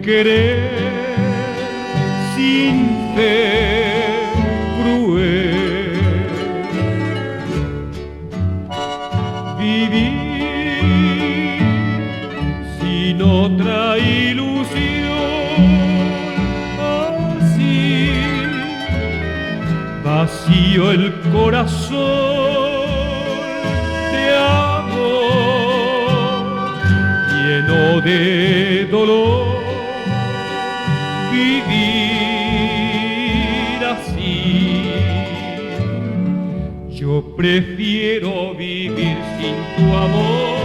querer sin fe cruel. Vivir sin otra ilusión, así vacío el corazón de amor, lleno de dolor. Vivir así, yo prefiero vivir sin tu amor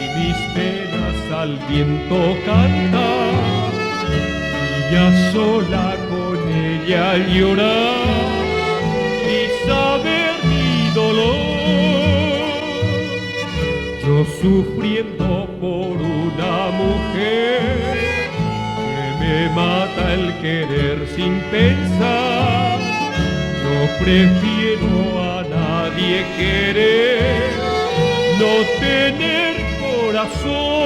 y mis penas al viento cantar, y ya sola con ella llorar y saber mi dolor. Yo sufriendo por una mujer que me mata el querer sin pensar. Yo prefiero a nadie querer, no tener corazón.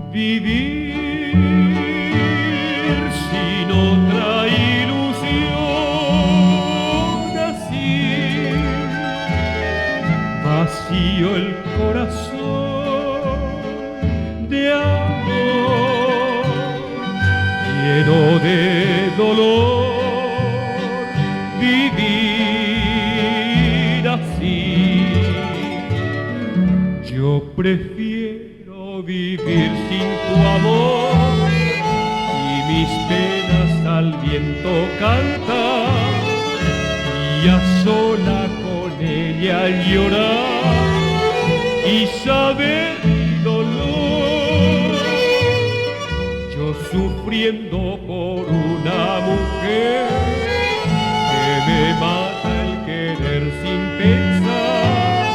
Vivir sin otra ilusión, así vacío el corazón de amor, lleno de dolor. Vivir así, yo prefiero vivir sin tu amor y mis penas al viento cantar, y a sola con ella llorar y saber mi dolor. Yo sufriendo por una mujer que me mata el querer sin pensar.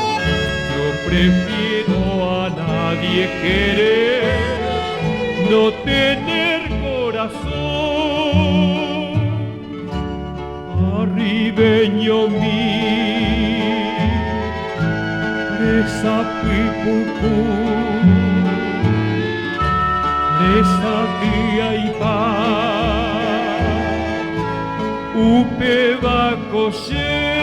Yo prefiero a nadie querer, no tener corazón. Arribeño mío, presa pipucú, presa tía y pa, upe va a coser.